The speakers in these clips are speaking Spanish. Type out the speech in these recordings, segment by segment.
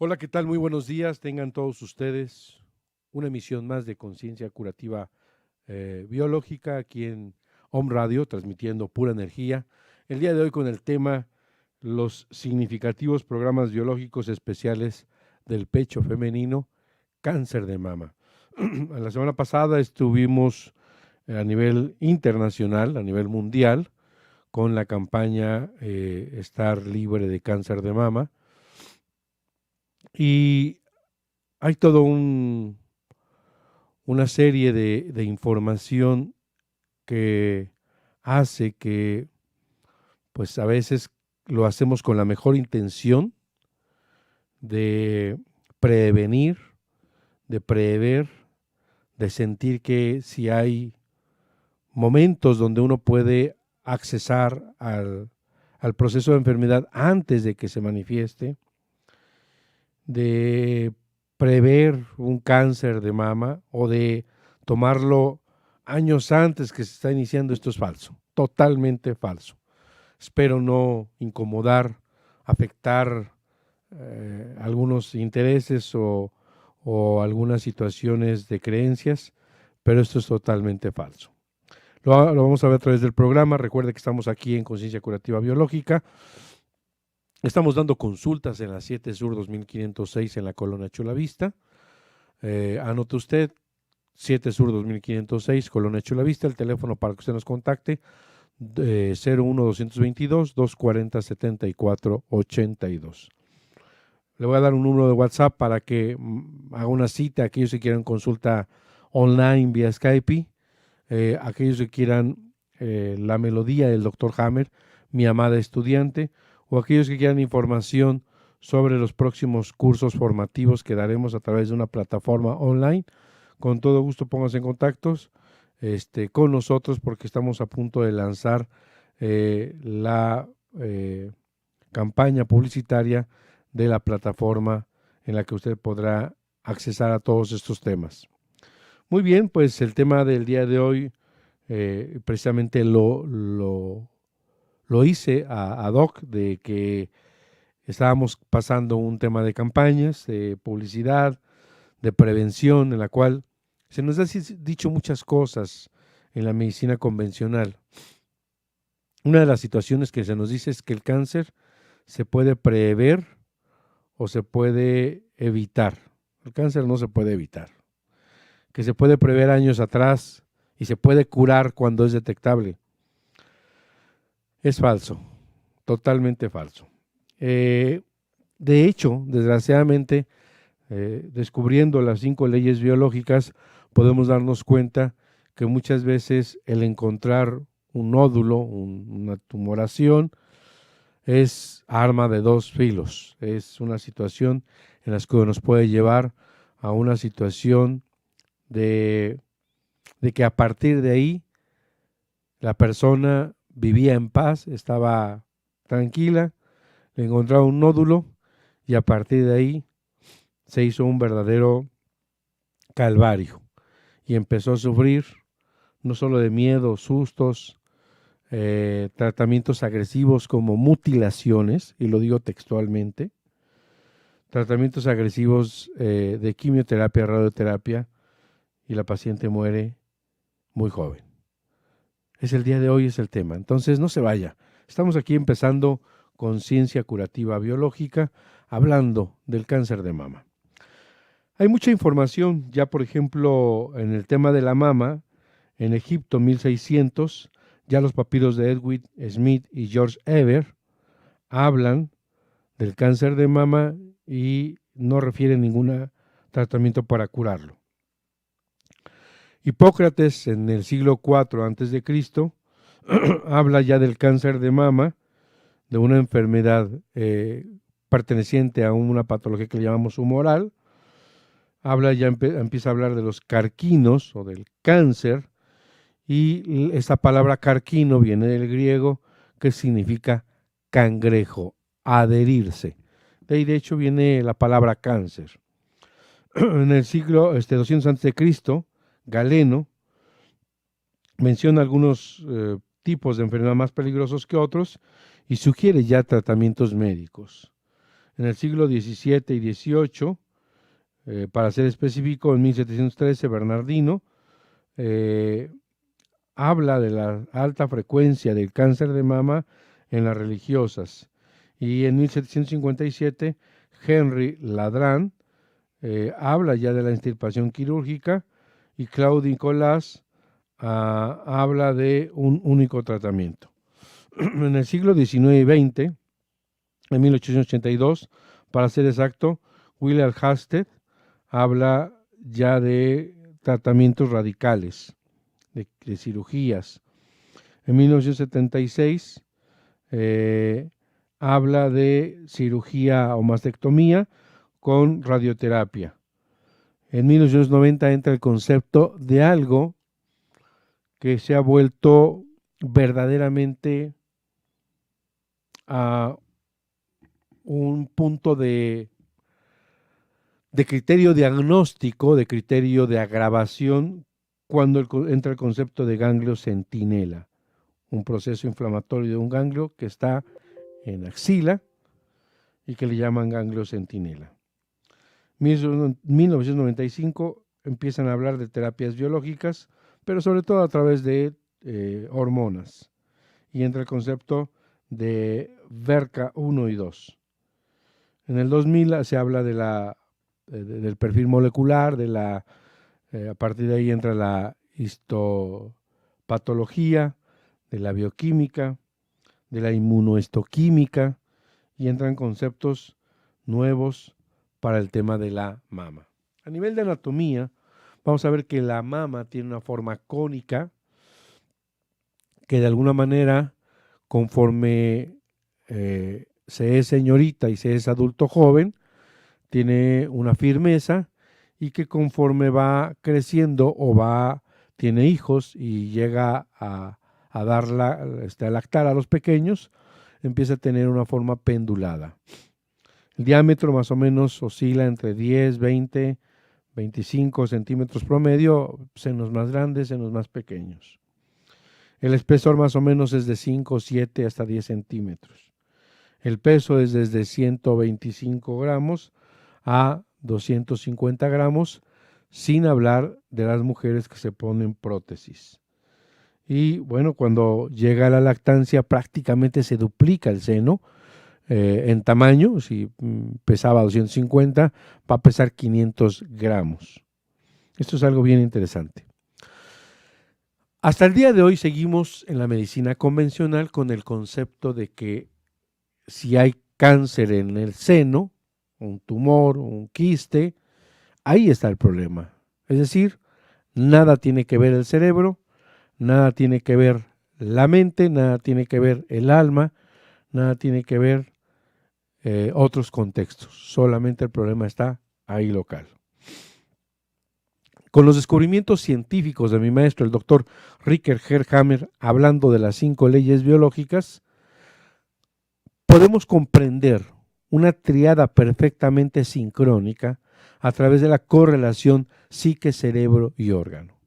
Hola, ¿qué tal? Muy buenos días. Tengan todos ustedes una emisión más de Conciencia Curativa Biológica aquí en Home Radio, transmitiendo pura energía. El día de hoy con el tema los significativos programas biológicos especiales del pecho femenino, cáncer de mama. La semana pasada estuvimos a nivel internacional, a nivel mundial, con la campaña Estar libre de cáncer de mama. Y hay todo una serie de información que hace que, pues a veces lo hacemos con la mejor intención de prevenir, de prever, de sentir que si hay momentos donde uno puede accesar al proceso de enfermedad antes de que se manifieste, de prever un cáncer de mama o de tomarlo años antes que se está iniciando, esto es falso, totalmente falso. Espero no incomodar, afectar algunos intereses o algunas situaciones de creencias, pero esto es totalmente falso. Lo vamos a ver a través del programa. Recuerde que estamos aquí en Conciencia Curativa Biológica. Estamos dando consultas en la 7 Sur 2506 en la Colonia Chulavista. Anote usted, 7 Sur 2506, Colonia Chulavista, el teléfono para que usted nos contacte, 01-222-240-7482. Le voy a dar un número de WhatsApp para que haga una cita, aquellos que quieran consulta online vía Skype, aquellos que quieran la melodía del Dr. Hammer, mi amada estudiante, o aquellos que quieran información sobre los próximos cursos formativos que daremos a través de una plataforma online. Con todo gusto pónganse en contacto con nosotros porque estamos a punto de lanzar la campaña publicitaria de la plataforma en la que usted podrá accesar a todos estos temas. Muy bien, pues el tema del día de hoy precisamente lo hice ad hoc de que estábamos pasando un tema de campañas, de publicidad, de prevención, en la cual se nos ha dicho muchas cosas en la medicina convencional. Una de las situaciones que se nos dice es que el cáncer se puede prever o se puede evitar. El cáncer no se puede evitar. Que se puede prever años atrás y se puede curar cuando es detectable. Es falso, totalmente falso. De hecho, desgraciadamente, descubriendo las 5 leyes biológicas, podemos darnos cuenta que muchas veces el encontrar un nódulo, una tumoración, es arma de dos filos. Es una situación en la que nos puede llevar a una situación de que a partir de ahí la persona vivía en paz, estaba tranquila, le encontraba un nódulo y a partir de ahí se hizo un verdadero calvario y empezó a sufrir no solo de miedo, sustos, tratamientos agresivos como mutilaciones, y lo digo textualmente, tratamientos agresivos de quimioterapia, radioterapia, y la paciente muere muy joven. Es el día de hoy, es el tema. Entonces no se vaya. Estamos aquí empezando Conciencia Curativa Biológica, hablando del cáncer de mama. Hay mucha información, ya por ejemplo, en el tema de la mama, en Egipto 1600, ya los papiros de Edwin Smith y George Eber hablan del cáncer de mama y no refieren ningún tratamiento para curarlo. Hipócrates en el siglo IV a.C. habla ya del cáncer de mama, de una enfermedad perteneciente a una patología que le llamamos humoral. Empieza a hablar de los carquinos o del cáncer, y esta palabra carquino viene del griego, que significa cangrejo, adherirse. De ahí de hecho viene la palabra cáncer. En el siglo 200 a.C., Galeno menciona algunos tipos de enfermedad más peligrosos que otros y sugiere ya tratamientos médicos. En el siglo XVII y XVIII, para ser específico, en 1713, Bernardino habla de la alta frecuencia del cáncer de mama en las religiosas. Y en 1757, Henry Ladrán habla ya de la extirpación quirúrgica, y Claude Nicolas habla de un único tratamiento. En el siglo XIX y XX, en 1882, para ser exacto, William Hasted habla ya de tratamientos radicales, de cirugías. En 1976 habla de cirugía o mastectomía con radioterapia. En 1990 entra el concepto de algo que se ha vuelto verdaderamente a un punto de criterio diagnóstico, de criterio de agravación, cuando entra el concepto de ganglio centinela, un proceso inflamatorio de un ganglio que está en axila y que le llaman ganglio centinela. En 1995 empiezan a hablar de terapias biológicas, pero sobre todo a través de hormonas, y entra el concepto de VERCA 1 y 2. En el 2000 se habla del perfil molecular, a partir de ahí entra la histopatología, de la bioquímica, de la inmunohistoquímica, y entran conceptos nuevos para el tema de la mama. A nivel de anatomía, vamos a ver que la mama tiene una forma cónica que de alguna manera, conforme se es señorita y se es adulto joven, tiene una firmeza, y que conforme va creciendo tiene hijos y llega a lactar a los pequeños, empieza a tener una forma pendulada. El diámetro más o menos oscila entre 10, 20, 25 centímetros promedio, senos más grandes, senos más pequeños. El espesor más o menos es de 5, 7 hasta 10 centímetros. El peso es desde 125 gramos a 250 gramos, sin hablar de las mujeres que se ponen prótesis. Y bueno, cuando llega a la lactancia prácticamente se duplica el seno en tamaño. Si pesaba 250, va a pesar 500 gramos. Esto es algo bien interesante. Hasta el día de hoy seguimos en la medicina convencional con el concepto de que si hay cáncer en el seno, un tumor, un quiste, ahí está el problema. Es decir, nada tiene que ver el cerebro, nada tiene que ver la mente, nada tiene que ver el alma, nada tiene que ver otros contextos. Solamente el problema está ahí local. Con los descubrimientos científicos de mi maestro, el doctor Ricker Herhammer, hablando de las 5 leyes biológicas, podemos comprender una triada perfectamente sincrónica a través de la correlación psique, cerebro y órgano.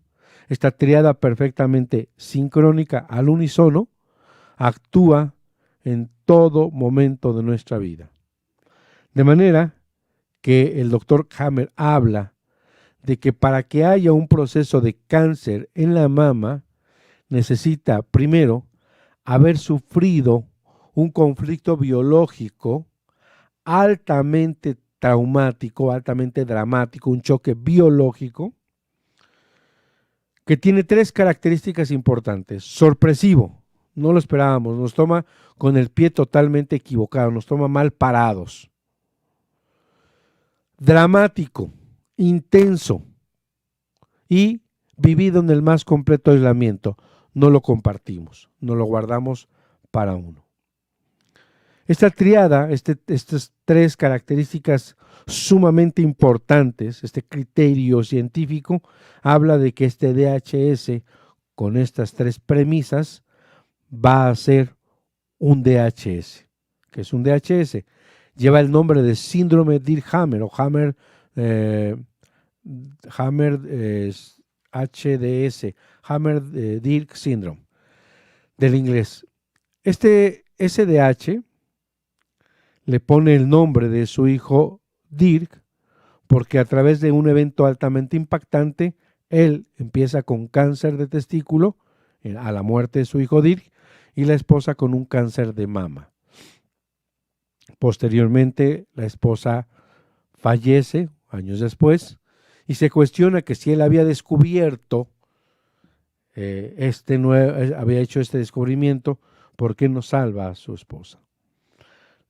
Esta triada perfectamente sincrónica al unísono actúa en todo momento de nuestra vida. De manera que el doctor Hammer habla de que para que haya un proceso de cáncer en la mama, necesita primero haber sufrido un conflicto biológico altamente traumático, altamente dramático, un choque biológico que tiene 3 características importantes. Sorpresivo, no lo esperábamos, nos toma con el pie totalmente equivocado, nos toma mal parados. Dramático, intenso y vivido en el más completo aislamiento. No lo compartimos, no lo guardamos para uno. Esta triada, estas 3 características sumamente importantes, este criterio científico, habla de que este DHS, con estas 3 premisas, va a ser un DHS. ¿Qué es un DHS? Lleva el nombre de síndrome Dirkhammer o Hammer HDS, Hammer-Dirk Syndrome, del inglés. Este SDH le pone el nombre de su hijo Dirk, porque a través de un evento altamente impactante, él empieza con cáncer de testículo a la muerte de su hijo Dirk y la esposa con un cáncer de mama. Posteriormente, la esposa fallece años después y se cuestiona que si él había descubierto había hecho este descubrimiento, ¿por qué no salva a su esposa?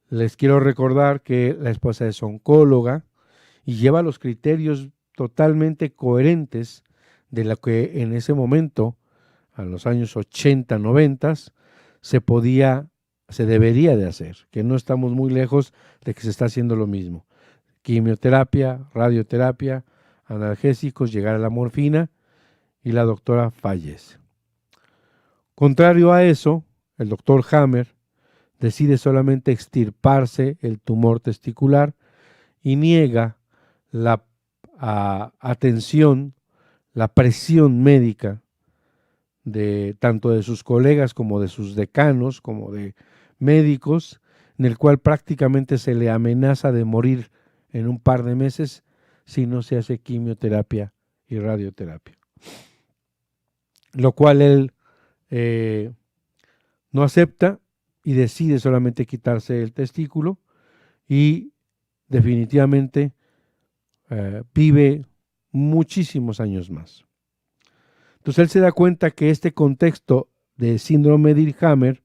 Les quiero recordar que la esposa es oncóloga y lleva los criterios totalmente coherentes de lo que en ese momento, a los años 80, 90, se debería de hacer, que no estamos muy lejos de que se está haciendo lo mismo. Quimioterapia, radioterapia, analgésicos, llegar a la morfina y la doctora fallece. Contrario a eso, el doctor Hammer decide solamente extirparse el tumor testicular y niega la atención, la presión médica de tanto de sus colegas como de sus decanos, como de médicos, en el cual prácticamente se le amenaza de morir en un par de meses si no se hace quimioterapia y radioterapia. Lo cual él no acepta y decide solamente quitarse el testículo y definitivamente vive muchísimos años más. Entonces él se da cuenta que este contexto de síndrome de Dirkhammer,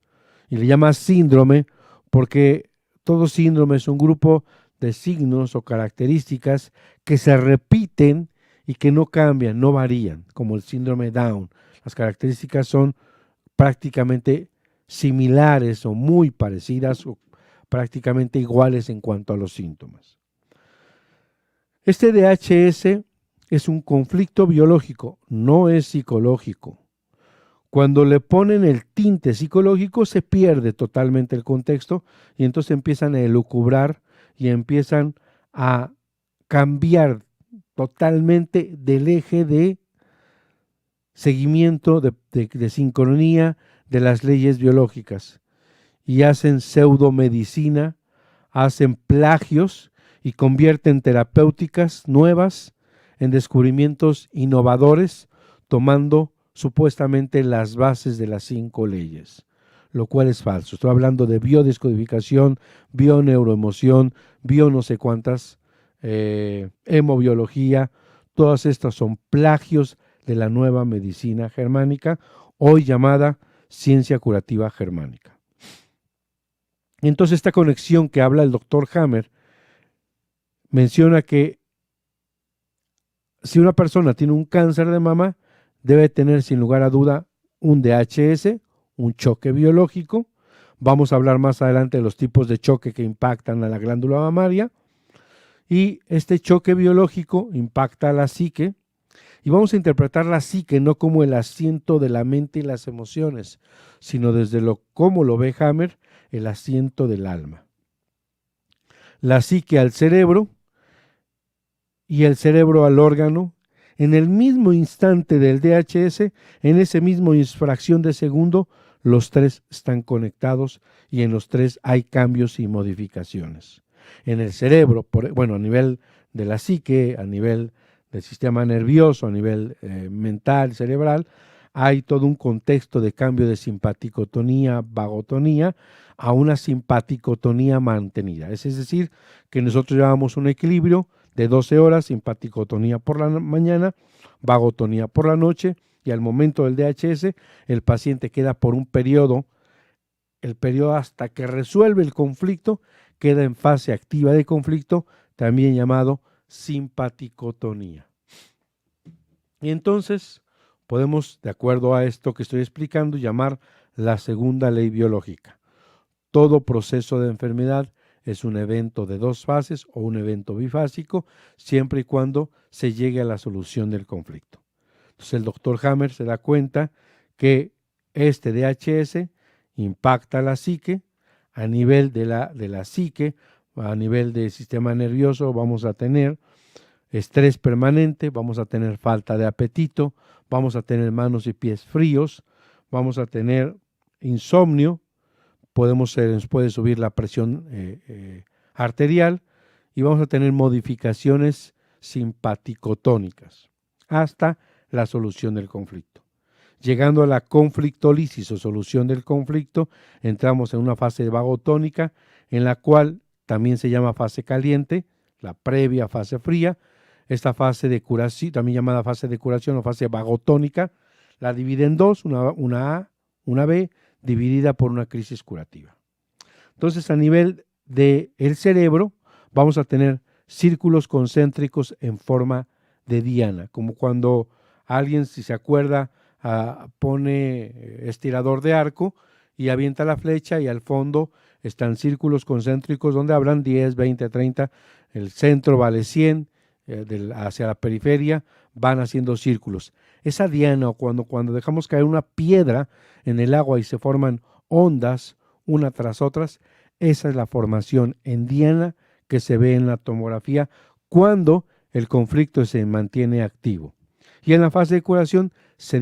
y le llama síndrome porque todo síndrome es un grupo de signos o características que se repiten y que no cambian, no varían, como el síndrome Down. Las características son prácticamente similares o muy parecidas o prácticamente iguales en cuanto a los síntomas. Este DHS es un conflicto biológico, no es psicológico. Cuando le ponen el tinte psicológico se pierde totalmente el contexto y entonces empiezan a elucubrar y empiezan a cambiar totalmente del eje de seguimiento, de sincronía de las leyes biológicas y hacen pseudomedicina, hacen plagios y convierten terapéuticas nuevas en descubrimientos innovadores, tomando supuestamente las bases de las 5 leyes, lo cual es falso. Estoy hablando de biodescodificación, bioneuroemoción, bio no sé cuántas, hemobiología, todas estas son plagios de la nueva medicina germánica, hoy llamada ciencia curativa germánica. Entonces esta conexión que habla el doctor Hammer menciona que si una persona tiene un cáncer de mama, debe tener sin lugar a duda un DHS, un choque biológico. Vamos a hablar más adelante de los tipos de choque que impactan a la glándula mamaria. Y este choque biológico impacta a la psique. Y vamos a interpretar la psique no como el asiento de la mente y las emociones, sino desde cómo lo ve Hammer, el asiento del alma. La psique al cerebro y el cerebro al órgano, en el mismo instante del DHS, en ese mismo fracción de segundo, los tres están conectados y en los tres hay cambios y modificaciones. En el cerebro, a nivel de la psique, a nivel del sistema nervioso, a nivel mental, cerebral, hay todo un contexto de cambio de simpaticotonía, vagotonía, a una simpaticotonía mantenida. Es decir, que nosotros llevamos un equilibrio de 12 horas, simpaticotonía por la mañana, vagotonía por la noche, y al momento del DHS, el paciente queda por un periodo, el periodo hasta que resuelve el conflicto, queda en fase activa de conflicto, también llamado simpaticotonía. Y entonces podemos, de acuerdo a esto que estoy explicando, llamar la segunda ley biológica. Todo proceso de enfermedad es un evento de 2 fases o un evento bifásico, siempre y cuando se llegue a la solución del conflicto. Entonces el doctor Hammer se da cuenta que este DHS impacta a la psique, a nivel de la psique, a nivel del sistema nervioso vamos a tener estrés permanente, vamos a tener falta de apetito, vamos a tener manos y pies fríos, vamos a tener insomnio, nos puede subir la presión arterial y vamos a tener modificaciones simpaticotónicas hasta la solución del conflicto. Llegando a la conflictólisis o solución del conflicto, entramos en una fase vagotónica en la cual también se llama fase caliente, la previa fase fría. Esta fase de curación, también llamada fase de curación o fase vagotónica, la divide en dos, una A, una B, dividida por una crisis curativa. Entonces, a nivel del cerebro, vamos a tener círculos concéntricos en forma de diana, como cuando alguien, si se acuerda, pone estirador de arco y avienta la flecha y al fondo están círculos concéntricos donde habrán 10, 20, 30, el centro vale 100, hacia la periferia van haciendo círculos. Esa diana, o cuando dejamos caer una piedra en el agua y se forman ondas una tras otras, esa es la formación en diana que se ve en la tomografía cuando el conflicto se mantiene activo. Y en la fase de curación se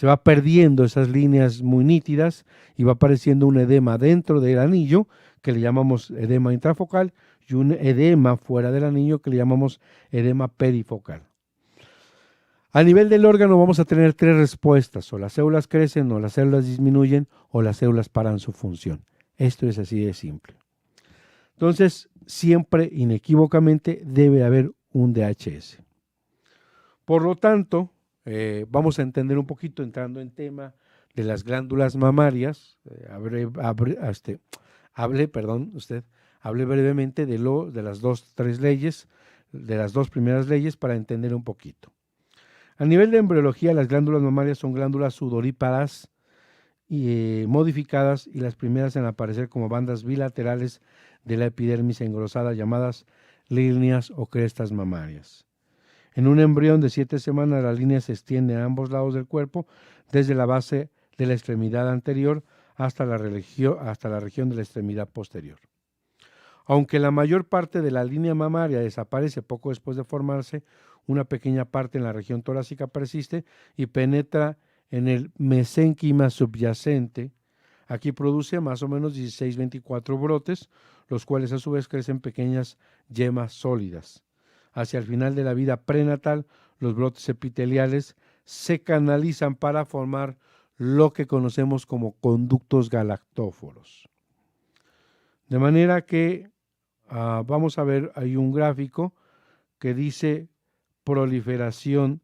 va perdiendo esas líneas muy nítidas y va apareciendo un edema dentro del anillo que le llamamos edema intrafocal y un edema fuera del anillo que le llamamos edema perifocal. A nivel del órgano vamos a tener tres respuestas: o las células crecen, o las células disminuyen, o las células paran su función. Esto es así de simple. Entonces, siempre, inequívocamente, debe haber un DHS. Por lo tanto, vamos a entender un poquito, entrando en tema de las glándulas mamarias. Hablé brevemente de las dos primeras leyes para entender un poquito. A nivel de embriología, las glándulas mamarias son glándulas sudoríparas modificadas y las primeras en aparecer como bandas bilaterales de la epidermis engrosada llamadas líneas o crestas mamarias. En un embrión de 7 semanas la línea se extiende a ambos lados del cuerpo desde la base de la extremidad anterior hasta la región de la extremidad posterior. Aunque la mayor parte de la línea mamaria desaparece poco después de formarse, una pequeña parte en la región torácica persiste y penetra en el mesénquima subyacente. Aquí produce más o menos 16-24 brotes, los cuales a su vez crecen pequeñas yemas sólidas. Hacia el final de la vida prenatal, los brotes epiteliales se canalizan para formar lo que conocemos como conductos galactóforos. De manera que vamos a ver, hay un gráfico que dice proliferación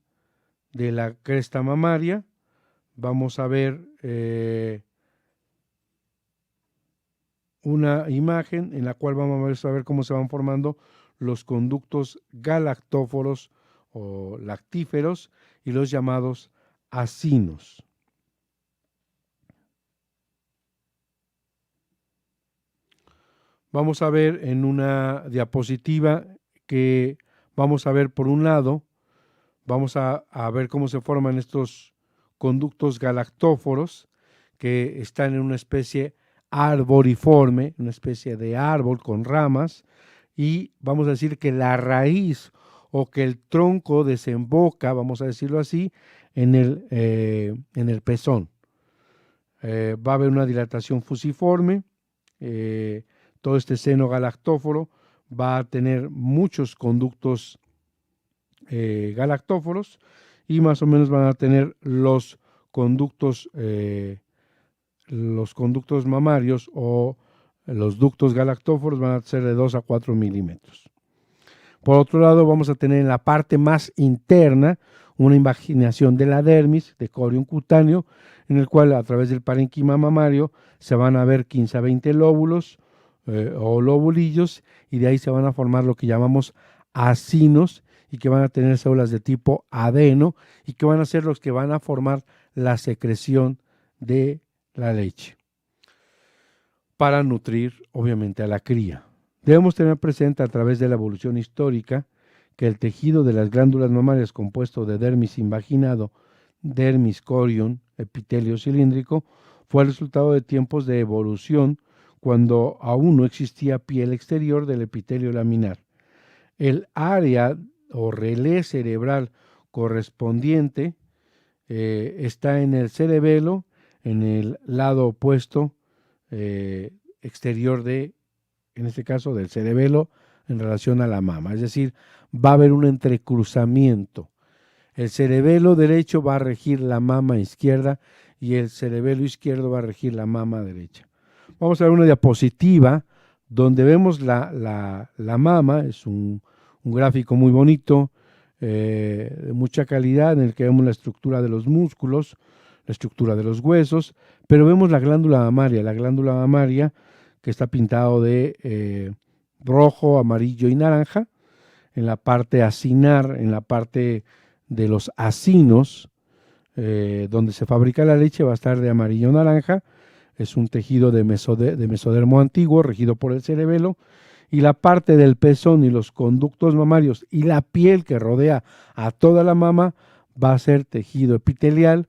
de la cresta mamaria. Vamos a ver una imagen en la cual vamos a ver cómo se van formando los conductos galactóforos o lactíferos y los llamados acinos. Vamos a ver en una diapositiva que vamos a ver por un lado, vamos a ver cómo se forman estos conductos galactóforos que están en una especie arboriforme, una especie de árbol con ramas, y vamos a decir que la raíz o que el tronco desemboca, vamos a decirlo así, en el pezón. Va a haber una dilatación fusiforme, todo este seno galactóforo va a tener muchos conductos galactóforos y más o menos van a tener los conductos mamarios o los ductos galactóforos van a ser de 2 a 4 milímetros. Por otro lado, vamos a tener en la parte más interna una invaginación de la dermis, de corium cutáneo, en el cual a través del parénquima mamario se van a ver 15 a 20 lóbulos o lobulillos, y de ahí se van a formar lo que llamamos acinos, y que van a tener células de tipo adeno, y que van a ser los que van a formar la secreción de la leche para nutrir obviamente a la cría. Debemos tener presente a través de la evolución histórica que el tejido de las glándulas mamarias compuesto de dermis invaginado, dermis corium, epitelio cilíndrico, fue el resultado de tiempos de evolución cuando aún no existía piel exterior del epitelio laminar. El área o relé cerebral correspondiente está en el cerebelo, en el lado opuesto exterior en este caso, del cerebelo en relación a la mama. Es decir, va a haber un entrecruzamiento. El cerebelo derecho va a regir la mama izquierda y el cerebelo izquierdo va a regir la mama derecha. Vamos a ver una diapositiva donde vemos la mama, es un gráfico muy bonito, de mucha calidad, en el que vemos la estructura de los músculos, la estructura de los huesos, pero vemos la glándula mamaria que está pintado de rojo, amarillo y naranja, en la parte acinar, en la parte de los acinos, donde se fabrica la leche, va a estar de amarillo-naranja. Es un tejido de mesodermo antiguo, regido por el cerebelo, y la parte del pezón y los conductos mamarios y la piel que rodea a toda la mama va a ser tejido epitelial,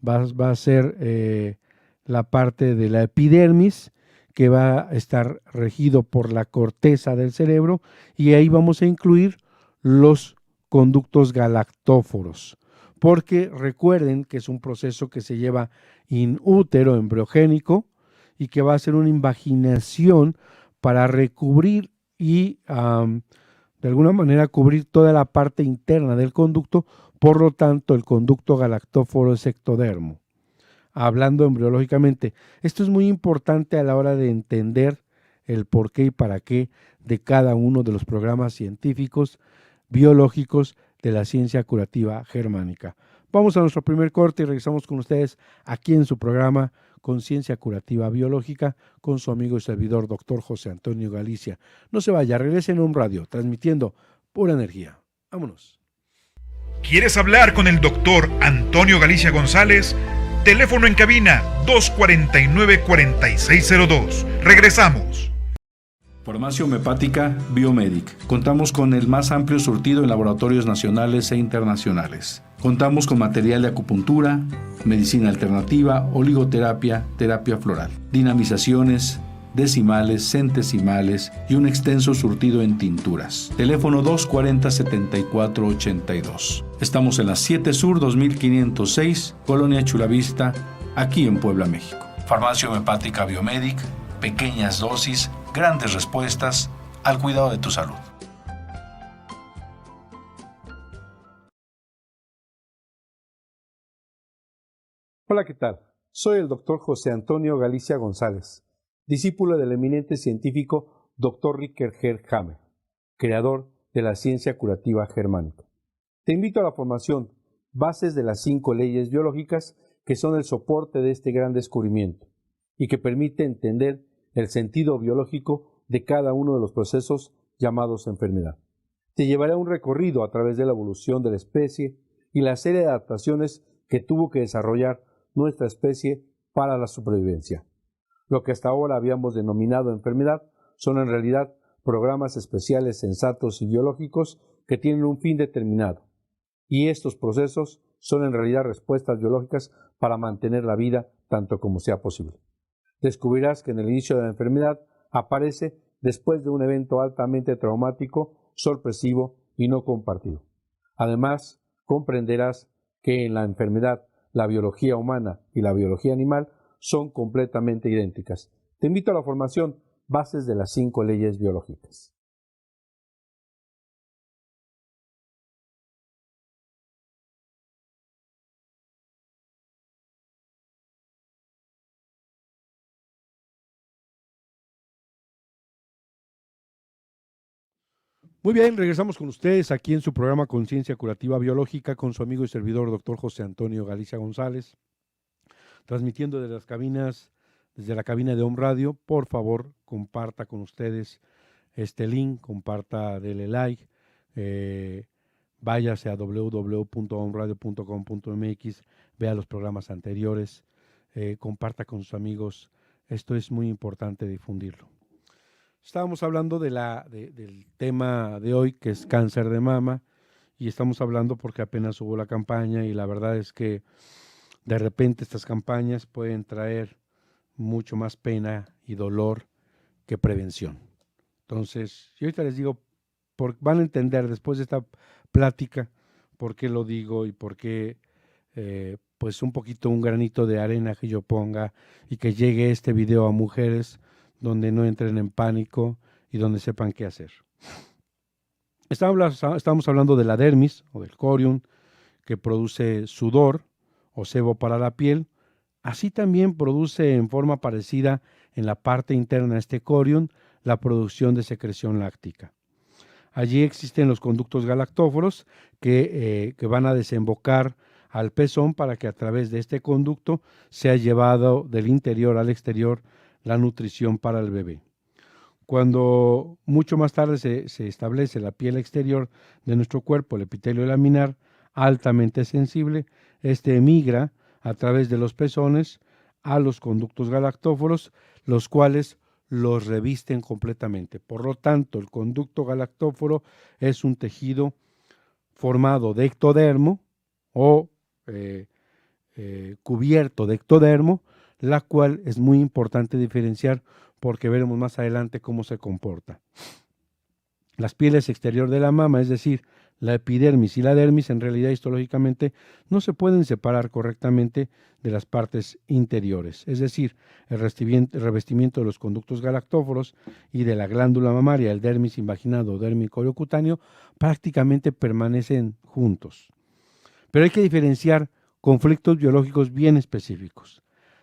va a ser la parte de la epidermis, que va a estar regido por la corteza del cerebro, y ahí vamos a incluir los conductos galactóforos, porque recuerden que es un proceso que se lleva in útero, embriogénico, y que va a ser una invaginación para recubrir y de alguna manera cubrir toda la parte interna del conducto. Por lo tanto, el conducto galactóforo es ectodermo. Hablando embriológicamente, esto es muy importante a la hora de entender el por qué y para qué de cada uno de los programas científicos biológicos de la ciencia curativa germánica. Vamos a nuestro primer corte y regresamos con ustedes aquí en su programa Conciencia Curativa Biológica con su amigo y servidor doctor José Antonio Galicia. No se vaya, regrese en un radio, transmitiendo pura energía. Vámonos. ¿Quieres hablar con el doctor Antonio Galicia González? Teléfono en cabina 249-4602. Regresamos. Farmacia Homeopática Biomedic. Contamos con el más amplio surtido en laboratorios nacionales e internacionales. Contamos con material de acupuntura, medicina alternativa, oligoterapia, terapia floral, dinamizaciones, decimales, centesimales y un extenso surtido en tinturas. Teléfono 240-7482. Estamos en la 7 Sur 2506, Colonia Chulavista, aquí en Puebla, México. Farmacia Homeopática Biomedic, pequeñas dosis, grandes respuestas al cuidado de tu salud. Hola, ¿qué tal? Soy el doctor José Antonio Galicia González, discípulo del eminente científico Dr. Ricker Hammer, creador de la ciencia curativa germánica. Te invito a la formación Bases de las 5 leyes biológicas, que son el soporte de este gran descubrimiento y que permite entender el sentido biológico de cada uno de los procesos llamados enfermedad. Te llevaré a un recorrido a través de la evolución de la especie y la serie de adaptaciones que tuvo que desarrollar nuestra especie para la supervivencia. Lo que hasta ahora habíamos denominado enfermedad son en realidad programas especiales sensatos y biológicos que tienen un fin determinado, y estos procesos son en realidad respuestas biológicas para mantener la vida tanto como sea posible. Descubrirás que en el inicio de la enfermedad aparece después de un evento altamente traumático, sorpresivo y no compartido. Además, comprenderás que en la enfermedad la biología humana y la biología animal son completamente idénticas. Te invito a la formación Bases de las 5 leyes biológicas. Muy bien, regresamos con ustedes aquí en su programa Conciencia Curativa Biológica con su amigo y servidor doctor José Antonio Galicia González, transmitiendo desde la cabina de Home Radio. Por favor, comparta con ustedes este link, comparta, dele like, váyase a www.homeradio.com.mx, vea los programas anteriores, comparta con sus amigos. Esto es muy importante difundirlo. Estábamos hablando del tema de hoy, que es cáncer de mama, y estamos hablando porque apenas hubo la campaña, y la verdad es que de repente estas campañas pueden traer mucho más pena y dolor que prevención. Entonces, yo ahorita les digo, van a entender después de esta plática por qué lo digo y por qué pues un poquito, un granito de arena que yo ponga y que llegue este video a mujeres donde no entren en pánico y donde sepan qué hacer. Estamos hablando de la dermis o del corium, que produce sudor o sebo para la piel. Así también produce en forma parecida en la parte interna de este corium la producción de secreción láctica. Allí existen los conductos galactóforos que van a desembocar al pezón para que a través de este conducto sea llevado del interior al exterior la nutrición para el bebé. Cuando mucho más tarde se establece la piel exterior de nuestro cuerpo, el epitelio laminar, altamente sensible, este emigra a través de los pezones a los conductos galactóforos, los cuales los revisten completamente. Por lo tanto, el conducto galactóforo es un tejido formado de ectodermo o cubierto de ectodermo, la cual es muy importante diferenciar porque veremos más adelante cómo se comporta. Las pieles exterior de la mama, es decir, la epidermis y la dermis, en realidad histológicamente no se pueden separar correctamente de las partes interiores, es decir, el revestimiento de los conductos galactóforos y de la glándula mamaria, el dermis invaginado o dermis coriocutáneo, prácticamente permanecen juntos. Pero hay que diferenciar conflictos biológicos bien específicos.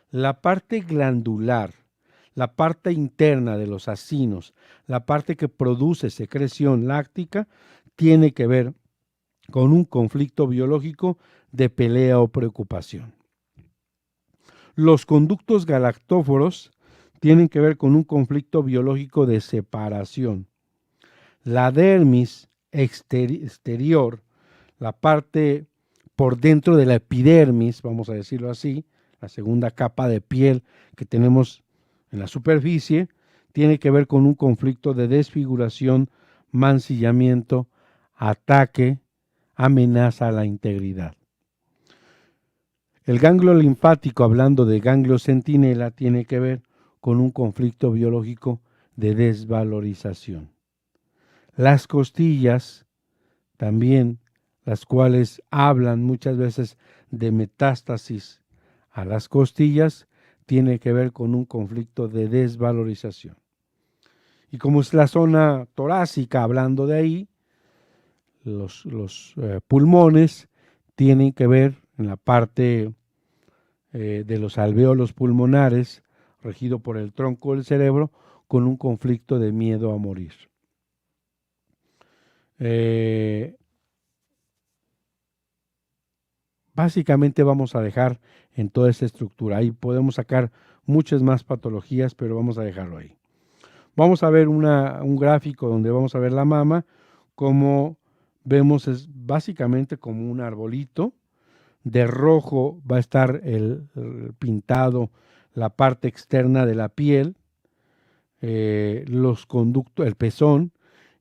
La parte glandular, la parte interna de los acinos, la parte que produce secreción láctica, tiene que ver con un conflicto biológico de pelea o preocupación. Los conductos galactóforos tienen que ver con un conflicto biológico de separación. La dermis exterior, la parte por dentro de la epidermis, vamos a decirlo así, la segunda capa de piel que tenemos en la superficie, tiene que ver con un conflicto de desfiguración, mancillamiento, ataque, amenaza a la integridad. El ganglio linfático, hablando de ganglio centinela, tiene que ver con un conflicto biológico de desvalorización. Las costillas, también, las cuales hablan muchas veces de metástasis a las costillas, tiene que ver con un conflicto de desvalorización. Y como es la zona torácica, hablando de ahí, los pulmones tienen que ver en la parte de los alvéolos pulmonares, regido por el tronco del cerebro, con un conflicto de miedo a morir. Básicamente vamos a dejar en toda esta estructura. Ahí podemos sacar muchas más patologías, pero vamos a dejarlo ahí. Vamos a ver un gráfico donde vamos a ver la mama. Como vemos, es básicamente como un arbolito. De rojo va a estar el pintado la parte externa de la piel, los conductos, el pezón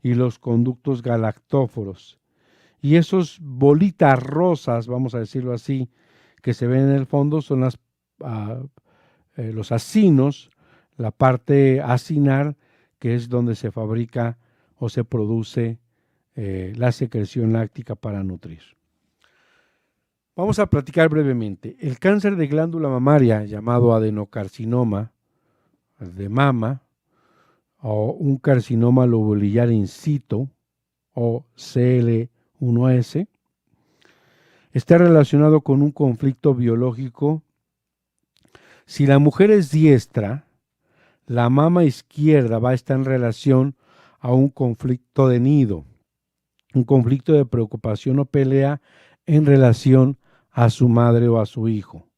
y los conductos galactóforos. Y esos bolitas rosas, vamos a decirlo así, que se ven en el fondo son los acinos, la parte acinar, que es donde se fabrica o se produce la secreción láctica para nutrir. Vamos a platicar brevemente. El cáncer de glándula mamaria, llamado adenocarcinoma de mama, o un carcinoma lobulillar in situ, o CL1S, está relacionado con un conflicto biológico. Si la mujer es diestra, la mama izquierda va a estar en relación a un conflicto de nido, un conflicto de preocupación o pelea en relación a su madre o a su hijo.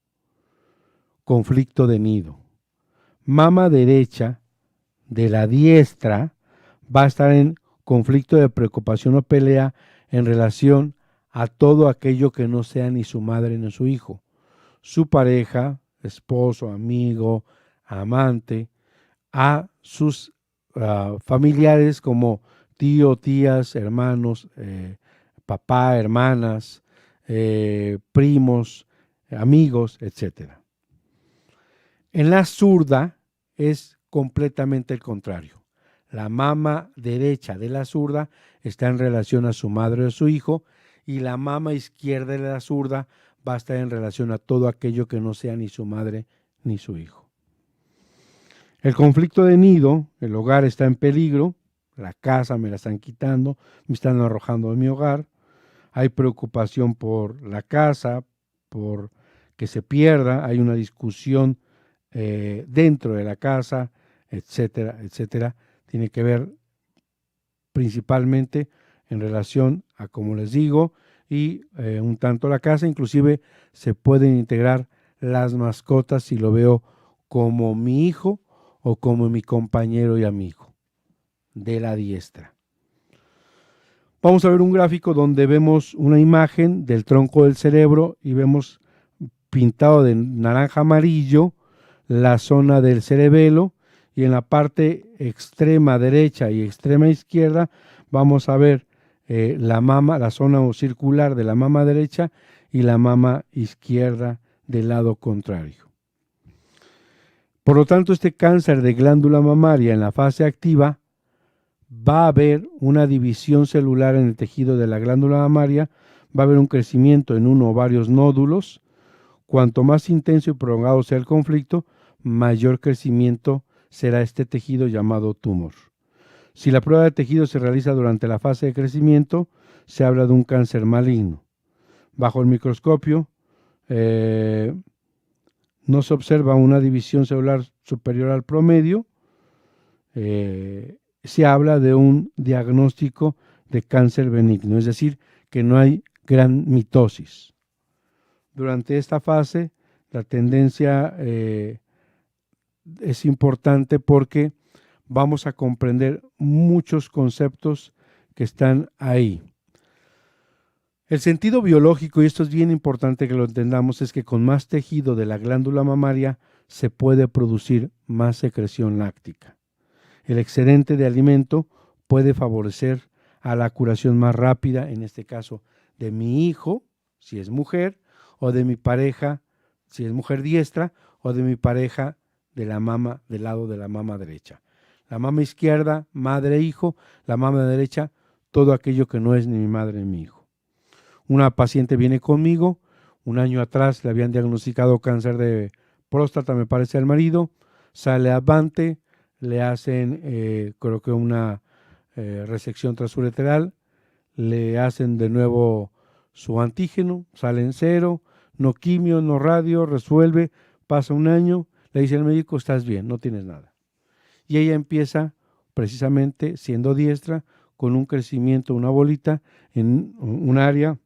Conflicto de nido. Mama derecha de la diestra va a estar en conflicto de preocupación o pelea en relación a todo aquello que no sea ni su madre ni su hijo. Su pareja, esposo, amigo, amante, a sus familiares como tío, tías, hermanos, papá, hermanas, primos, amigos, etc. En la zurda es completamente el contrario. La mama derecha de la zurda está en relación a su madre o su hijo y la mama izquierda de la zurda va a estar en relación a todo aquello que no sea ni su madre ni su hijo. El conflicto de nido, el hogar está en peligro, la casa me la están quitando, me están arrojando de mi hogar, hay preocupación por la casa, por que se pierda, hay una discusión dentro de la casa, etcétera, etcétera. Tiene que ver principalmente en relación a, como les digo, y un tanto la casa. Inclusive se pueden integrar las mascotas si lo veo como mi hijo o como mi compañero y amigo de la diestra. Vamos a ver un gráfico donde vemos una imagen del tronco del cerebro y vemos pintado de naranja amarillo la zona del cerebelo, y en la parte extrema derecha y extrema izquierda vamos a ver la mama, la zona circular de la mama derecha y la mama izquierda del lado contrario. Por lo tanto, este cáncer de glándula mamaria en la fase activa va a haber una división celular en el tejido de la glándula mamaria, va a haber un crecimiento en uno o varios nódulos. Cuanto más intenso y prolongado sea el conflicto, mayor crecimiento será este tejido llamado tumor. Si la prueba de tejido se realiza durante la fase de crecimiento, se habla de un cáncer maligno. Bajo el microscopio no se observa una división celular superior al promedio. Se habla de un diagnóstico de cáncer benigno, es decir, que no hay gran mitosis. Durante esta fase, la tendencia es importante porque vamos a comprender muchos conceptos que están ahí. El sentido biológico, y esto es bien importante que lo entendamos, es que con más tejido de la glándula mamaria se puede producir más secreción láctica. El excedente de alimento puede favorecer a la curación más rápida, en este caso de mi hijo, si es mujer, o de mi pareja, si es mujer diestra, o de mi pareja de la mama, del lado de la mama derecha. La mama izquierda, madre e hijo; la mama derecha, todo aquello que no es ni mi madre ni mi hijo. Una paciente viene conmigo, un año atrás le habían diagnosticado cáncer de próstata, me parece, al marido, sale avante, le hacen creo que una resección transureteral, le hacen de nuevo su antígeno, sale en cero, no quimio, no radio, resuelve, pasa un año, le dice el médico, estás bien, no tienes nada. Y ella empieza, precisamente siendo diestra, con un crecimiento, una bolita en un área.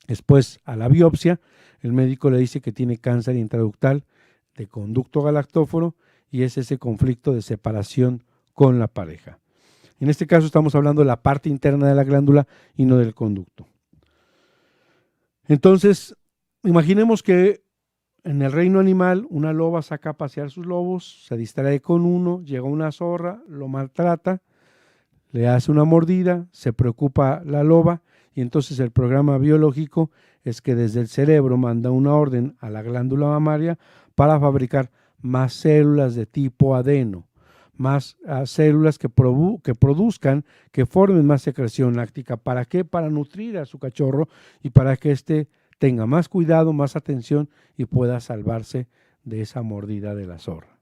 Después, a la biopsia, el médico le dice que tiene cáncer intraductal de conducto galactóforo, y es ese conflicto de separación con la pareja. En este caso estamos hablando de la parte interna de la glándula y no del conducto. Entonces, imaginemos que en el reino animal una loba saca a pasear sus lobos, se distrae con uno, llega una zorra, lo maltrata, le hace una mordida, se preocupa la loba, y entonces el programa biológico es que desde el cerebro manda una orden a la glándula mamaria para fabricar más células de tipo adeno, más células que produzcan, que formen más secreción láctica. ¿Para qué? Para nutrir a su cachorro y para que éste tenga más cuidado, más atención y pueda salvarse de esa mordida de la zorra.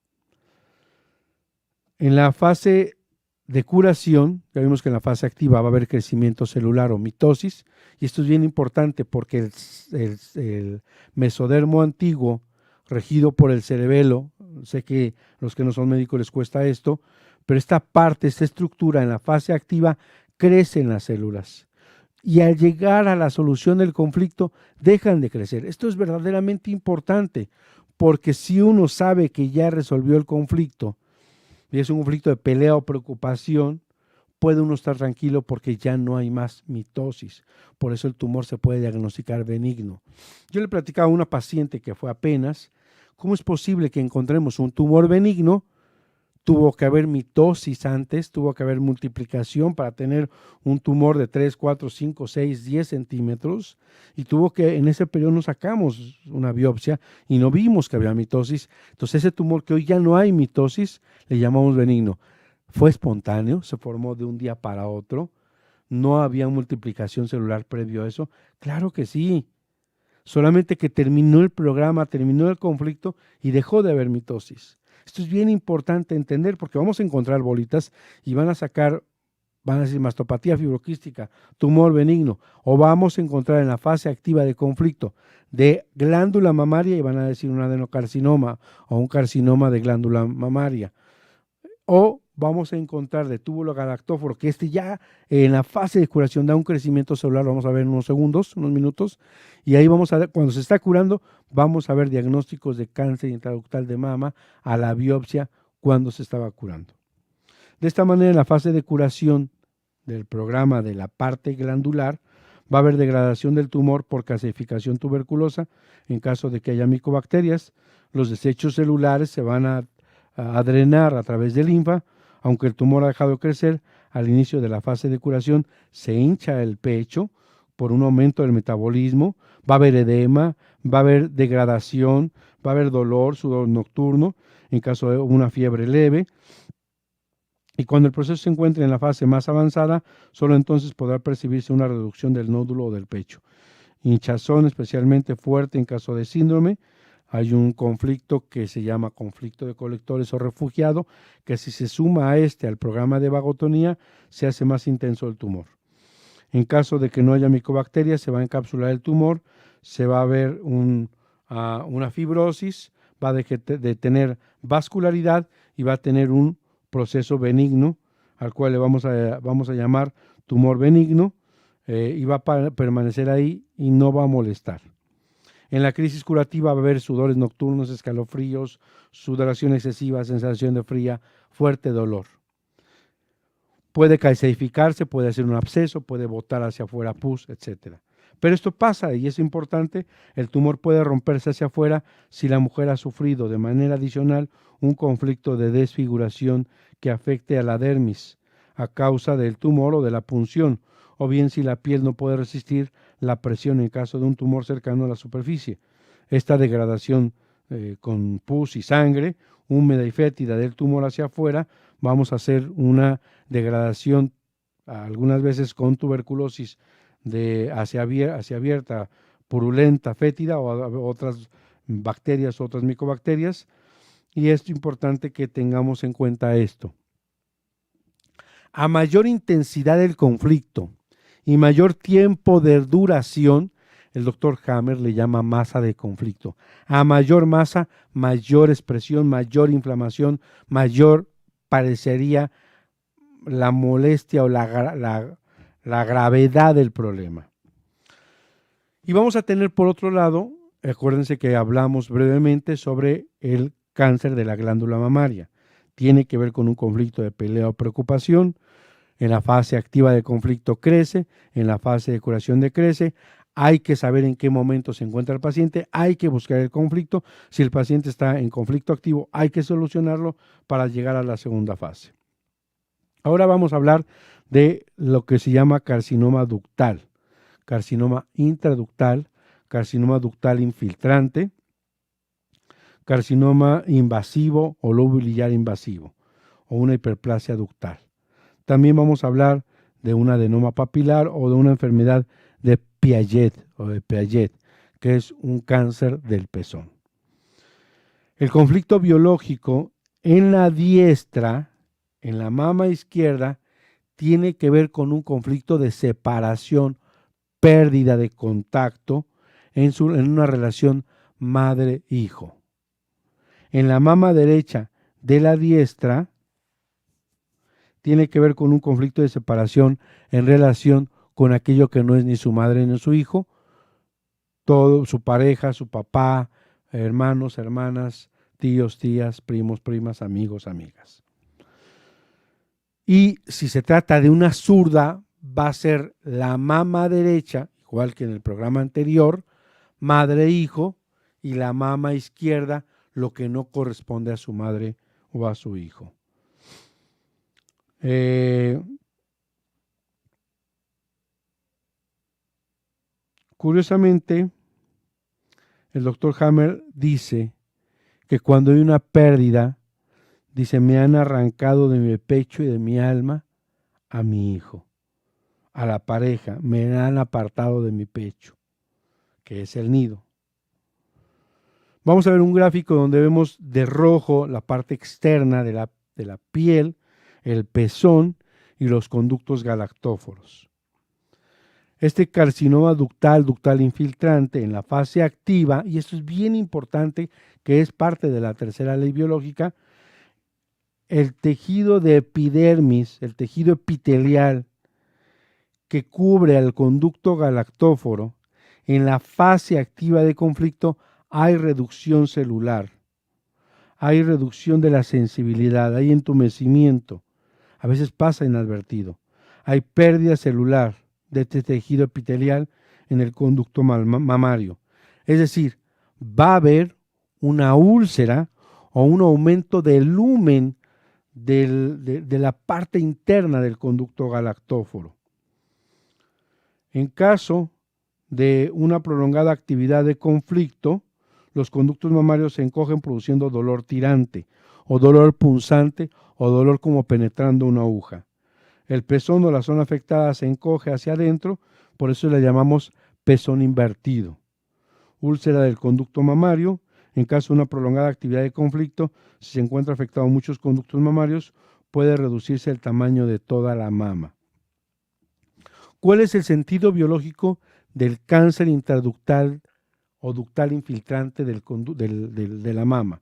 En la fase de curación, ya vimos que en la fase activa va a haber crecimiento celular o mitosis, y esto es bien importante porque el mesodermo antiguo, regido por el cerebelo, sé que a los que no son médicos les cuesta esto, pero esta parte, esta estructura en la fase activa crece en las células, y al llegar a la solución del conflicto dejan de crecer. Esto es verdaderamente importante, porque si uno sabe que ya resolvió el conflicto, y es un conflicto de pelea o preocupación, puede uno estar tranquilo porque ya no hay más mitosis. Por eso el tumor se puede diagnosticar benigno. Yo le platicaba a una paciente que fue apenas, ¿cómo es posible que encontremos un tumor benigno? Tuvo que haber mitosis antes, tuvo que haber multiplicación para tener un tumor de 3, 4, 5, 6, 10 centímetros, y tuvo que, en ese periodo nos sacamos una biopsia y no vimos que había mitosis. Entonces ese tumor, que hoy ya no hay mitosis, le llamamos benigno. Fue espontáneo, se formó de un día para otro, no había multiplicación celular previo a eso. Claro que sí. solamente que terminó el programa, terminó el conflicto y dejó de haber mitosis. Esto es bien importante entender porque vamos a encontrar bolitas y van a decir mastopatía fibroquística, tumor benigno, o vamos a encontrar en la fase activa de conflicto de glándula mamaria y van a decir un adenocarcinoma o un carcinoma de glándula mamaria. O vamos a encontrar de túbulo galactóforo, que ya en la fase de curación da un crecimiento celular, lo vamos a ver en unos segundos, unos minutos, y ahí vamos a ver, cuando se está curando, vamos a ver diagnósticos de cáncer intraductal de mama a la biopsia cuando se estaba curando. De esta manera, en la fase de curación del programa de la parte glandular, va a haber degradación del tumor por calcificación tuberculosa. En caso de que haya micobacterias, los desechos celulares se van a drenar a través de linfa. Aunque el tumor ha dejado de crecer, al inicio de la fase de curación se hincha el pecho por un aumento del metabolismo, va a haber edema, va a haber degradación, va a haber dolor, sudor nocturno, en caso de una fiebre leve. Y cuando el proceso se encuentre en la fase más avanzada, solo entonces podrá percibirse una reducción del nódulo o del pecho. Hinchazón especialmente fuerte en caso de síndrome. Hay un conflicto que se llama conflicto de colectores o refugiado, que si se suma al programa de vagotonía, se hace más intenso el tumor. En caso de que no haya micobacterias, se va a encapsular el tumor, se va a ver una fibrosis, va a de tener vascularidad y va a tener un proceso benigno, al cual le vamos a llamar tumor benigno, y va a permanecer ahí y no va a molestar. En la crisis curativa va a haber sudores nocturnos, escalofríos, sudoración excesiva, sensación de fría, fuerte dolor. Puede calcificarse, puede hacer un absceso, puede botar hacia afuera pus, etc. Pero esto pasa y es importante, el tumor puede romperse hacia afuera si la mujer ha sufrido de manera adicional un conflicto de desfiguración que afecte a la dermis a causa del tumor o de la punción, o bien si la piel no puede resistir la presión en caso de un tumor cercano a la superficie. Esta degradación con pus y sangre húmeda y fétida del tumor hacia afuera, vamos a hacer una degradación algunas veces con tuberculosis hacia abierta, purulenta, fétida o otras bacterias, otras micobacterias, y es importante que tengamos en cuenta esto. A mayor intensidad del conflicto y mayor tiempo de duración, el doctor Hammer le llama masa de conflicto. A mayor masa, mayor expresión, mayor inflamación, mayor parecería la molestia o la gravedad del problema. Y vamos a tener por otro lado, acuérdense que hablamos brevemente sobre el cáncer de la glándula mamaria. Tiene que ver con un conflicto de pelea o preocupación. En la fase activa de conflicto crece, en la fase de curación decrece. Hay que saber en qué momento se encuentra el paciente, hay que buscar el conflicto. Si el paciente está en conflicto activo, hay que solucionarlo para llegar a la segunda fase. Ahora vamos a hablar de lo que se llama carcinoma ductal, carcinoma intraductal, carcinoma ductal infiltrante, carcinoma invasivo o lobo biliar invasivo o una hiperplasia ductal. También vamos a hablar de un adenoma papilar o de una enfermedad de Piaget que es un cáncer del pezón. El conflicto biológico en la diestra, en la mama izquierda, tiene que ver con un conflicto de separación, pérdida de contacto en una relación madre-hijo. En la mama derecha de la diestra, tiene que ver con un conflicto de separación en relación con aquello que no es ni su madre ni su hijo, todo, su pareja, su papá, hermanos, hermanas, tíos, tías, primos, primas, amigos, amigas. Y si se trata de una zurda, va a ser la mama derecha, igual que en el programa anterior, madre-hijo, y la mama izquierda, lo que no corresponde a su madre o a su hijo. Curiosamente, el doctor Hammer dice que cuando hay una pérdida, dice, me han arrancado de mi pecho y de mi alma a mi hijo, a la pareja, me han apartado de mi pecho. que es el nido. Vamos a ver un gráfico donde vemos de rojo la parte externa de la piel, el pezón y los conductos galactóforos. Este carcinoma ductal infiltrante en la fase activa, y esto es bien importante, que es parte de la tercera ley biológica, el tejido de epidermis, el tejido epitelial que cubre al conducto galactóforo, en la fase activa de conflicto hay reducción celular, hay reducción de la sensibilidad, hay entumecimiento, a veces pasa inadvertido, hay pérdida celular de este tejido epitelial en el conducto mamario. Es decir, va a haber una úlcera o un aumento del lumen de la parte interna del conducto galactóforo. En caso de una prolongada actividad de conflicto, los conductos mamarios se encogen produciendo dolor tirante o dolor punzante o dolor como penetrando una aguja. El pezón o la zona afectada se encoge hacia adentro, por eso le llamamos pezón invertido. Úlcera del conducto mamario. En caso de una prolongada actividad de conflicto, si se encuentra afectado muchos conductos mamarios, puede reducirse el tamaño de toda la mama. ¿Cuál es el sentido biológico del cáncer intraductal o ductal infiltrante de la mama?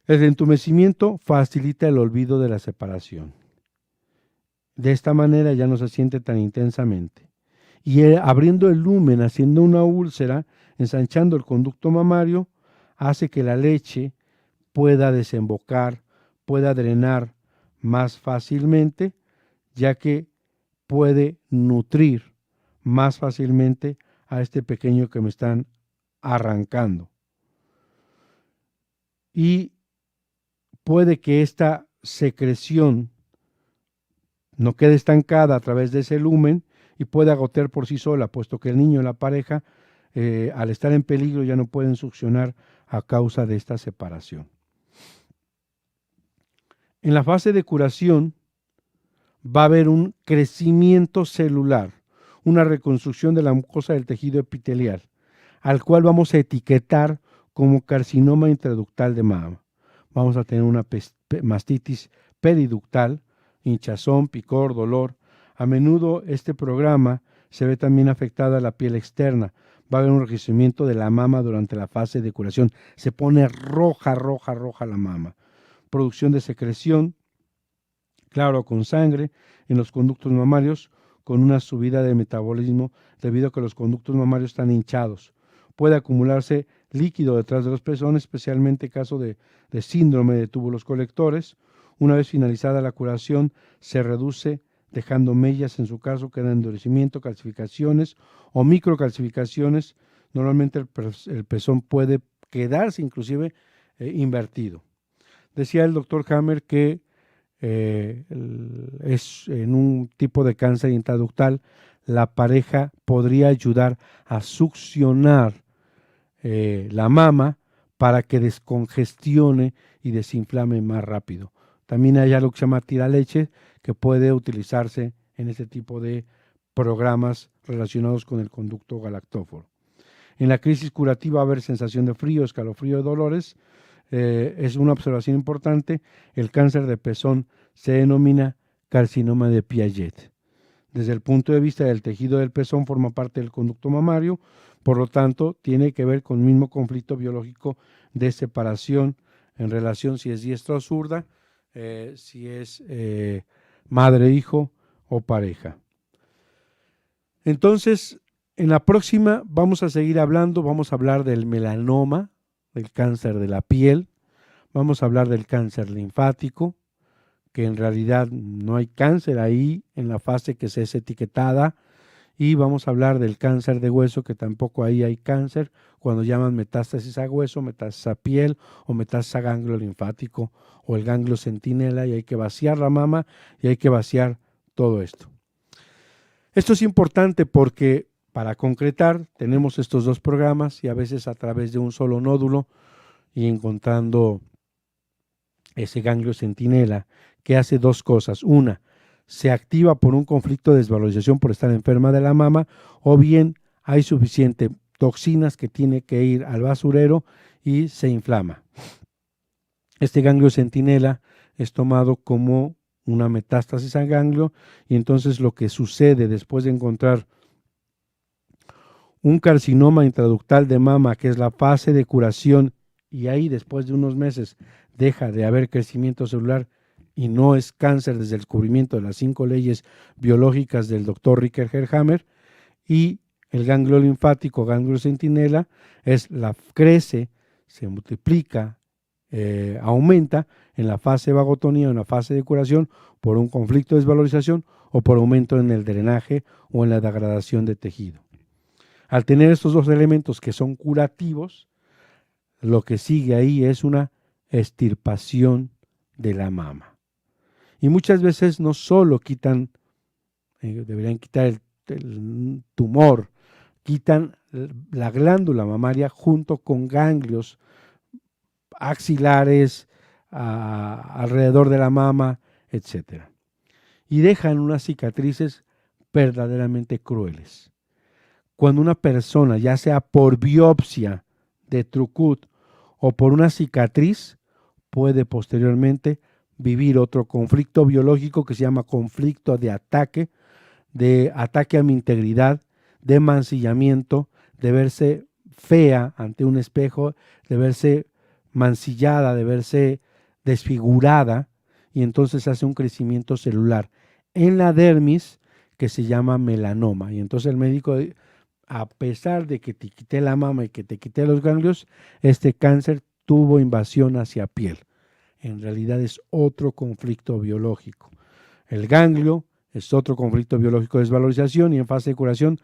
El entumecimiento facilita el olvido de la separación. De esta manera ya no se siente tan intensamente. Y abriendo el lumen, haciendo una úlcera, ensanchando el conducto mamario, hace que la leche pueda desembocar, pueda drenar más fácilmente, ya que puede nutrir más fácilmente a este pequeño que me están arrancando. Y puede que esta secreción no quede estancada a través de ese lumen y pueda gotear por sí sola, puesto que el niño y la pareja, al estar en peligro, ya no pueden succionar a causa de esta separación. En la fase de curación va a haber un crecimiento celular, una reconstrucción de la mucosa del tejido epitelial, al cual vamos a etiquetar como carcinoma intraductal de mama. Vamos a tener una mastitis periductal, hinchazón, picor, dolor. A menudo este programa se ve también afectada la piel externa. Va a haber un enrojecimiento de la mama durante la fase de curación. Se pone roja la mama. Producción de secreción, claro, con sangre en los conductos mamarios, con una subida de metabolismo debido a que los conductos mamarios están hinchados. Puede acumularse líquido detrás de los pezones, especialmente en caso de síndrome de túbulos colectores. Una vez finalizada la curación, se reduce dejando mellas, en su caso queda endurecimiento, calcificaciones o microcalcificaciones. Normalmente el pezón puede quedarse inclusive invertido. Decía el doctor Hammer que es en un tipo de cáncer intraductal, la pareja podría ayudar a succionar la mama para que descongestione y desinflame más rápido. También hay algo que se llama tiraleche que puede utilizarse en este tipo de programas relacionados con el conducto galactóforo. En la crisis curativa va a haber sensación de frío, escalofrío y dolores. Es una observación importante. El cáncer de pezón se denomina carcinoma de Piaget. Desde el punto de vista del tejido del pezón forma parte del conducto mamario, por lo tanto tiene que ver con el mismo conflicto biológico de separación en relación si es diestra o zurda, si es madre, hijo o pareja. Entonces, en la próxima vamos a seguir hablando, vamos a hablar del melanoma, del cáncer de la piel, vamos a hablar del cáncer linfático, que en realidad no hay cáncer ahí en la fase que se es etiquetada, y vamos a hablar del cáncer de hueso, que tampoco ahí hay cáncer, cuando llaman metástasis a hueso, metástasis a piel o metástasis a ganglio linfático o el ganglio centinela, y hay que vaciar la mama y hay que vaciar todo esto. Esto es importante porque para concretar tenemos estos dos programas y a veces a través de un solo nódulo y encontrando ese ganglio centinela que hace dos cosas. Una, se activa por un conflicto de desvalorización por estar enferma de la mama, o bien hay suficiente toxinas que tiene que ir al basurero y se inflama. Este ganglio centinela es tomado como una metástasis al ganglio y entonces lo que sucede después de encontrar un carcinoma intraductal de mama, que es la fase de curación, y ahí después de unos meses deja de haber crecimiento celular y no es cáncer desde el descubrimiento de las 5 leyes biológicas del doctor Ricker Herhammer, y el ganglio linfático, ganglio centinela, crece, se multiplica, aumenta en la fase de vagotonía, en la fase de curación, por un conflicto de desvalorización o por aumento en el drenaje o en la degradación de tejido. Al tener estos dos elementos que son curativos, lo que sigue ahí es una extirpación de la mama. Y muchas veces no solo quitan, deberían quitar el tumor, quitan la glándula mamaria junto con ganglios axilares, alrededor de la mama, etc. Y dejan unas cicatrices verdaderamente crueles. Cuando una persona, ya sea por biopsia de Trucut o por una cicatriz, puede posteriormente vivir otro conflicto biológico que se llama conflicto de ataque a mi integridad, de mancillamiento, de verse fea ante un espejo, de verse mancillada, de verse desfigurada, y entonces hace un crecimiento celular en la dermis que se llama melanoma. Y entonces el médico, a pesar de que te quité la mama y que te quité los ganglios, este cáncer tuvo invasión hacia piel. En realidad es otro conflicto biológico. El ganglio es otro conflicto biológico de desvalorización y en fase de curación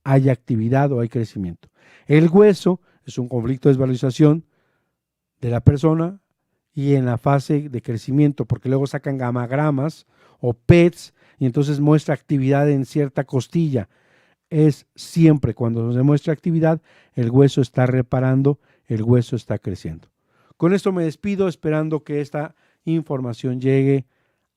hay actividad o hay crecimiento. El hueso es un conflicto de desvalorización de la persona y en la fase de crecimiento, porque luego sacan gamagramas o PETs y entonces muestra actividad en cierta costilla. Es siempre cuando se muestra actividad, el hueso está reparando, el hueso está creciendo. Con esto me despido, esperando que esta información llegue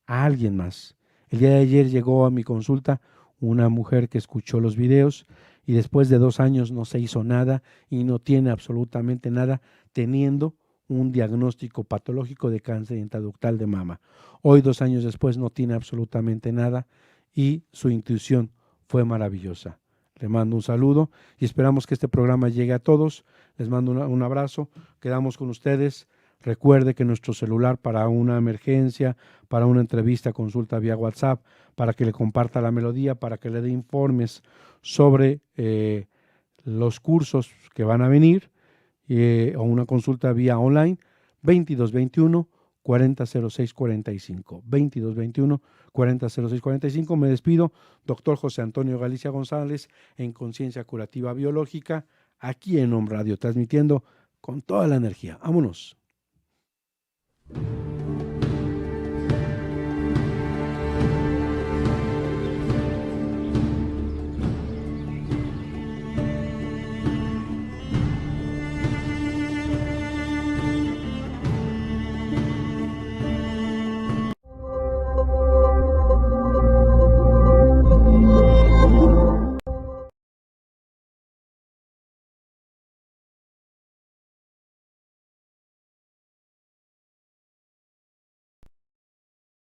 a alguien más. El día de ayer llegó a mi consulta una mujer que escuchó los videos y después de 2 años no se hizo nada y no tiene absolutamente nada, teniendo un diagnóstico patológico de cáncer intraductal de mama. Hoy, 2 años después, no tiene absolutamente nada y su intuición fue maravillosa. Le mando un saludo y esperamos que este programa llegue a todos. Les mando un abrazo. Quedamos con ustedes. Recuerde que nuestro celular para una emergencia, para una entrevista, consulta vía WhatsApp, para que le comparta la melodía, para que le dé informes sobre los cursos que van a venir, o una consulta vía online, 2221 4006 45. 2221 4006 45. Me despido, doctor José Antonio Galicia González, en Conciencia Curativa Biológica, aquí en Home Radio, transmitiendo con toda la energía. ¡Vámonos!